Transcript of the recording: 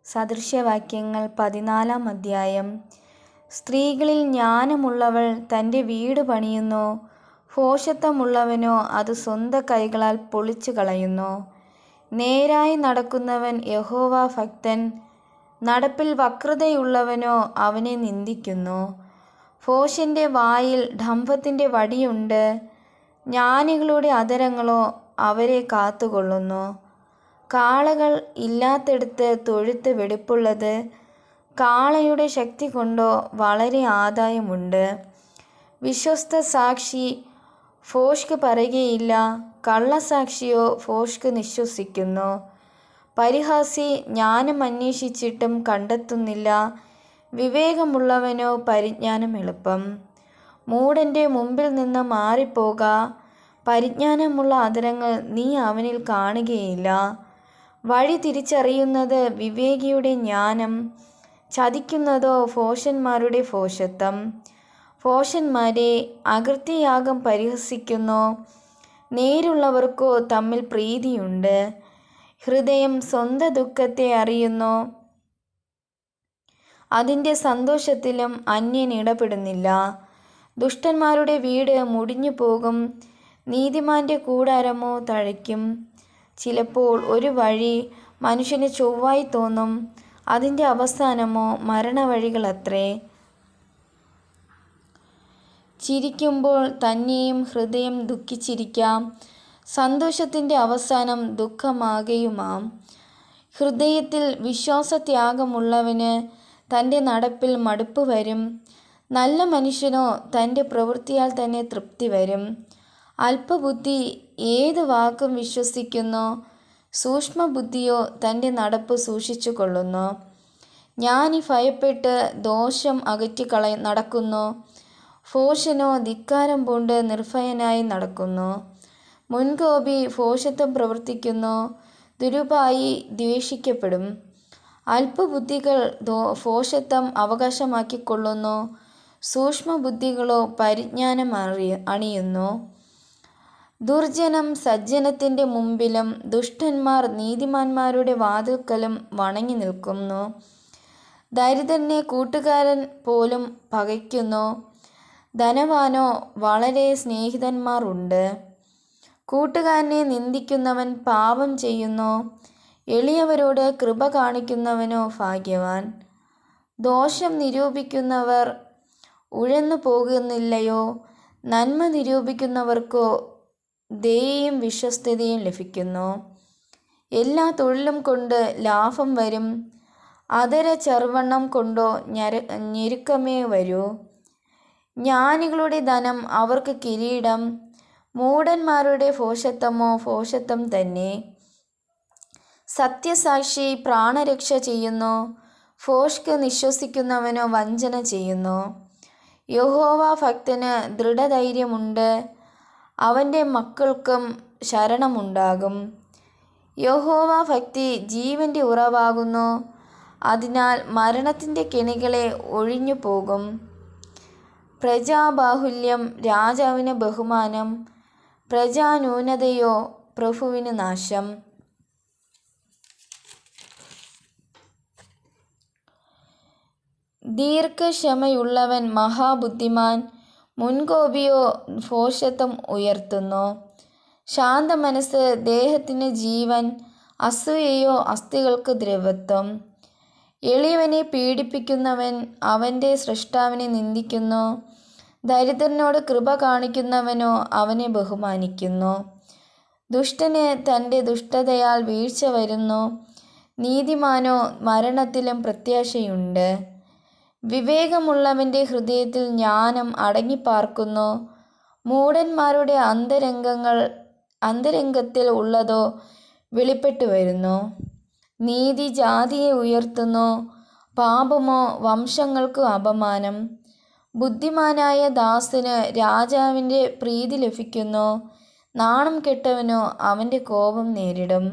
സദൃശവാക്യങ്ങൾ 14-ാം അധ്യായം. സ്ത്രീകളിൽ ജ്ഞാനമുള്ളവൾ തൻ്റെ വീട് പണിയുന്നു, ഭോഷത്വമുള്ളവനോ അത് സ്വന്ത കൈകളാൽ പൊളിച്ചു കളയുന്നു. നേരായി നടക്കുന്നവൻ യഹോവ ഭക്തൻ, നടപ്പിൽ വക്രതയുള്ളവനോ അവനെ നിന്ദിക്കുന്നു. ഭോഷൻ്റെ വായിൽ ഡംഭത്തിൻ്റെ വടിയുണ്ട്, ജ്ഞാനികളുടെ അധരങ്ങളോ അവരെ കാത്തുകൊള്ളുന്നു. കാളകൾ ഇല്ലാത്തിടത്ത് തൊഴുത്ത് വെടിപ്പുള്ളത്, കാളയുടെ ശക്തി കൊണ്ടോ വളരെ ആദായമുണ്ട്. വിശ്വസ്ത സാക്ഷി ഭോഷ്ക് പറയുകയില്ല, കള്ളസാക്ഷിയോ ഭോഷ്ക് നിശ്വസിക്കുന്നു. പരിഹാസി ജ്ഞാനം അന്വേഷിച്ചിട്ടും കണ്ടെത്തുന്നില്ല, വിവേകമുള്ളവനോ പരിജ്ഞാനം എളുപ്പം. മൂഢൻ്റെ മുമ്പിൽ നിന്ന് മാറിപ്പോക, പരിജ്ഞാനമുള്ള അധരങ്ങൾ നീ അവനിൽ കാണുകയില്ല. വഴി തിരിച്ചറിയുന്നത് വിവേകിയുടെ ജ്ഞാനം, ചതിക്കുന്നതോ ഭോഷന്മാരുടെ ഭോഷത്വം. ഭോഷന്മാരെ അകൃത്യയാഗം പരിഹസിക്കുന്നു, നേരുള്ളവർക്കോ തമ്മിൽ പ്രീതിയുണ്ട്. ഹൃദയം സ്വന്ത ദുഃഖത്തെ അറിയുന്നു, അതിൻ്റെ സന്തോഷത്തിലും അന്യൻ ഇടപെടുന്നില്ല. ദുഷ്ടന്മാരുടെ വീട് മുടിഞ്ഞു പോകും, നീതിമാൻ്റെ കൂടാരമോ തഴയ്ക്കും. ചിലപ്പോൾ ഒരു വഴി മനുഷ്യന് ചൊവ്വായി തോന്നും, അതിൻ്റെ അവസാനമോ മരണവഴികളത്രേ. ചിരിക്കുമ്പോൾ തന്നെയും ഹൃദയം ദുഃഖിച്ചിരിക്കാം, സന്തോഷത്തിൻ്റെ അവസാനം ദുഃഖമാകയുമാം. ഹൃദയത്തിൽ വിശ്വാസത്യാഗമുള്ളവന് തൻ്റെ നടപ്പിൽ മടുപ്പ് വരും, നല്ല മനുഷ്യനോ തൻ്റെ പ്രവൃത്തിയാൽ തന്നെ തൃപ്തി വരും. അല്പബുദ്ധി ഏത് വാക്കും വിശ്വസിക്കുന്നു, സൂക്ഷ്മബുദ്ധിയോ തൻ്റെ നടപ്പ് സൂക്ഷിച്ചു കൊള്ളുന്നു. ജ്ഞാനി ഭയപ്പെട്ട് ദോഷം നടക്കുന്നു, ഭോഷനോ ധിക്കാരം പൂണ്ട് നിർഭയനായി നടക്കുന്നു. മുൻകോപി ഭോഷത്വം പ്രവർത്തിക്കുന്നു, ദുരുപായി ദ്വേഷിക്കപ്പെടും. അല്പബുദ്ധികൾ ഭോഷത്വം അവകാശമാക്കിക്കൊള്ളുന്നു, സൂക്ഷ്മബുദ്ധികളോ പരിജ്ഞാനം അണിയുന്നു. ദുർജനം സജ്ജനത്തിൻ്റെ മുമ്പിലും ദുഷ്ടന്മാർ നീതിമാന്മാരുടെ വാതിൽക്കലും വണങ്ങി നിൽക്കുന്നു. ദരിദ്രനെ കൂട്ടുകാരൻ പോലും പകയ്ക്കുന്നു, ധനവാനോ വളരെ സ്നേഹിതന്മാർ ഉണ്ട്. കൂട്ടുകാരനെ നിന്ദിക്കുന്നവൻ പാപം ചെയ്യുന്നു, എളിയവരോട് കൃപ കാണിക്കുന്നവനോ ഭാഗ്യവാൻ. ദോഷം നിരൂപിക്കുന്നവർ ഉഴന്നു പോകുന്നില്ലയോ, നന്മ നിരൂപിക്കുന്നവർക്കോ ദയയും വിശ്വസ്തതയും ലഭിക്കുന്നു. എല്ലാ തൊഴിലും കൊണ്ട് ലാഭം വരും, അധര ചെറുവണ്ണം കൊണ്ടോ ഞെരുക്കമേ വരൂ. ജ്ഞാനികളുടെ ധനം അവർക്ക് കിരീടം, മൂഢന്മാരുടെ ഭോഷത്വമോ ഭോഷത്വം തന്നെ. സത്യസാക്ഷി പ്രാണരക്ഷ ചെയ്യുന്നു, ഭോഷ്ക് നിശ്വസിക്കുന്നവനോ വഞ്ചന ചെയ്യുന്നു. യഹോവ ഭക്തന് ദൃഢധൈര്യമുണ്ട്, അവൻ്റെ മക്കൾക്കും ശരണമുണ്ടാകും. യഹോവ ഭക്തി ജീവൻ്റെ ഉറവാകുന്നു, അതിനാൽ മരണത്തിൻ്റെ കെണികളെ ഒഴിഞ്ഞു പോകും. പ്രജാബാഹുല്യം രാജാവിന് ബഹുമാനം, പ്രജാന്യൂനതയോ പ്രഭുവിന് നാശം. ദീർഘക്ഷമയുള്ളവൻ മഹാബുദ്ധിമാൻ, മുൻകോപിയോ ഭോഷത്വം ഉയർത്തുന്നു. ശാന്തമനസ്സ് ദേഹത്തിന് ജീവൻ, അസൂയയോ അസ്ഥികൾക്ക് ദ്രവത്വം. എളിയവനെ പീഡിപ്പിക്കുന്നവൻ അവൻ്റെ സ്രഷ്ടാവിനെ നിന്ദിക്കുന്നു, ദരിദ്രനോട് കൃപ കാണിക്കുന്നവനോ അവനെ ബഹുമാനിക്കുന്നു. ദുഷ്ടന് തൻ്റെ ദുഷ്ടതയാൽ വീഴ്ച വരുന്നു, നീതിമാനോ മരണത്തിലും പ്രത്യാശയുണ്ട്. വിവേകമുള്ളവൻ്റെ ഹൃദയത്തിൽ ജ്ഞാനം അടങ്ങിപ്പാർക്കുന്നു, മൂഢന്മാരുടെ അന്തരംഗത്തിൽ ഉള്ളതോ വെളിപ്പെട്ടു വരുന്നു. നീതി ജാതിയെ ഉയർത്തുന്നു, പാപമോ വംശങ്ങൾക്ക് അപമാനം. ബുദ്ധിമാനായ ദാസന് രാജാവിൻ്റെ പ്രീതി ലഭിക്കുന്നു, നാണം കെട്ടവനോ അവൻ്റെ കോപം നേരിടും.